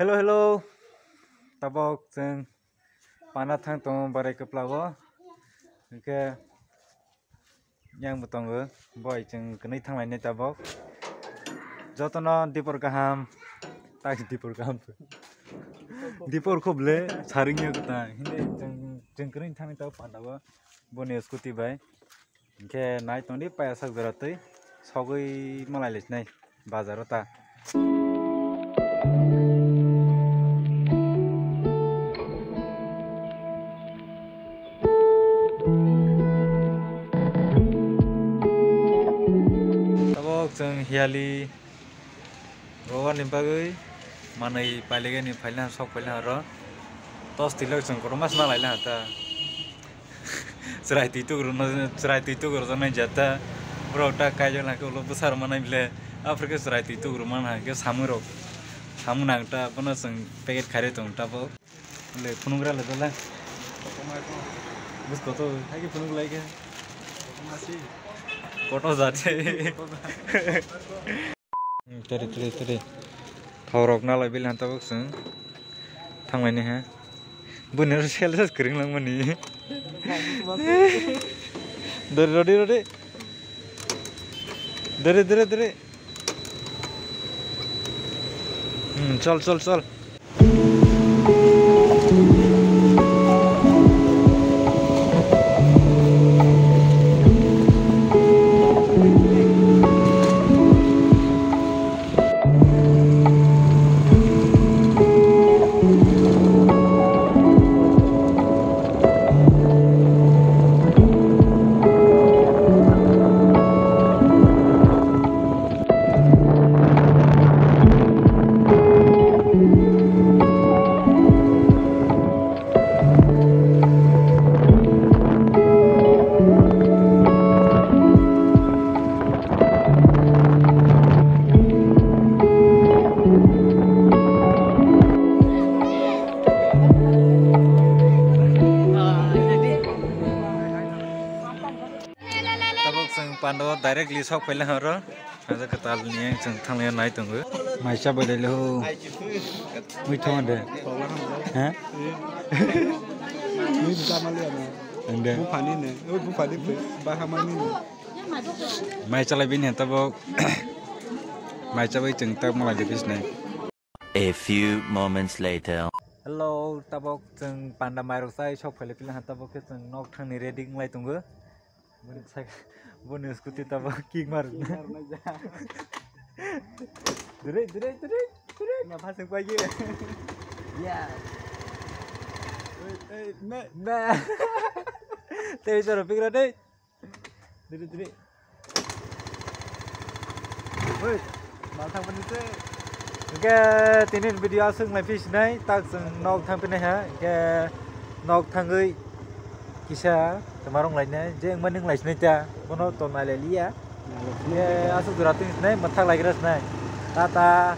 Hello, hello. Tabok jeng panathang tong barai keplawo. Ke yang betongo boy jeng kenai thang lainnya tabok. Jotono dipor kaham. Tak dipor kaham. Dipor koble saringnya kita. Hindi jeng kenai thang tabok pandawa. Bone skuti bay. Ke naik tong di payasak beratui. Sogoi malai lesnai bazarota. Jeng hiali rogan limpagui manai pailege ni pailan sok pailan ro tos tilak jeng koromas na laila ta cerai titu guru na jata brota kajo na ko lo besar manai bile afrika cerai titu guru mana ke samuro samunang ta pano jeng paket khare tong ta bo le phunungra le dala bus koto hagi phunung lai ke Koto जाते तेरे खावरक नालाय बे लांता बक्सों थांबायने हा बुनर सेल्स करिं लांमानि दरे चल Pando directly sok pailan haro ada ketal ni jeng thanglean nai tunggu maisa bodele ho muithon de ha ni jamale na ande bu pani pe bahamani mai chalai bin hen tabo mai chabai jeng tak malai de business. A few moments later. Hello tabok jeng panda mai rok sai sok pailan pilan tabok ke jeng nok thang ni ready nglai tunggu Bonus kuti tabak king mar. Dure. Ngapa pasang pagi? Ya. Nah. Tapi cara pikir deh. Dure. Woi, mantap bener. Oke, tinin video asing live sini tak nok thang pene ha. Ke nok thangai kisah temarong lainnya jeng mending lainnya ta kono to nalelia ya asuk duratin nai mathak lagi ras nai tata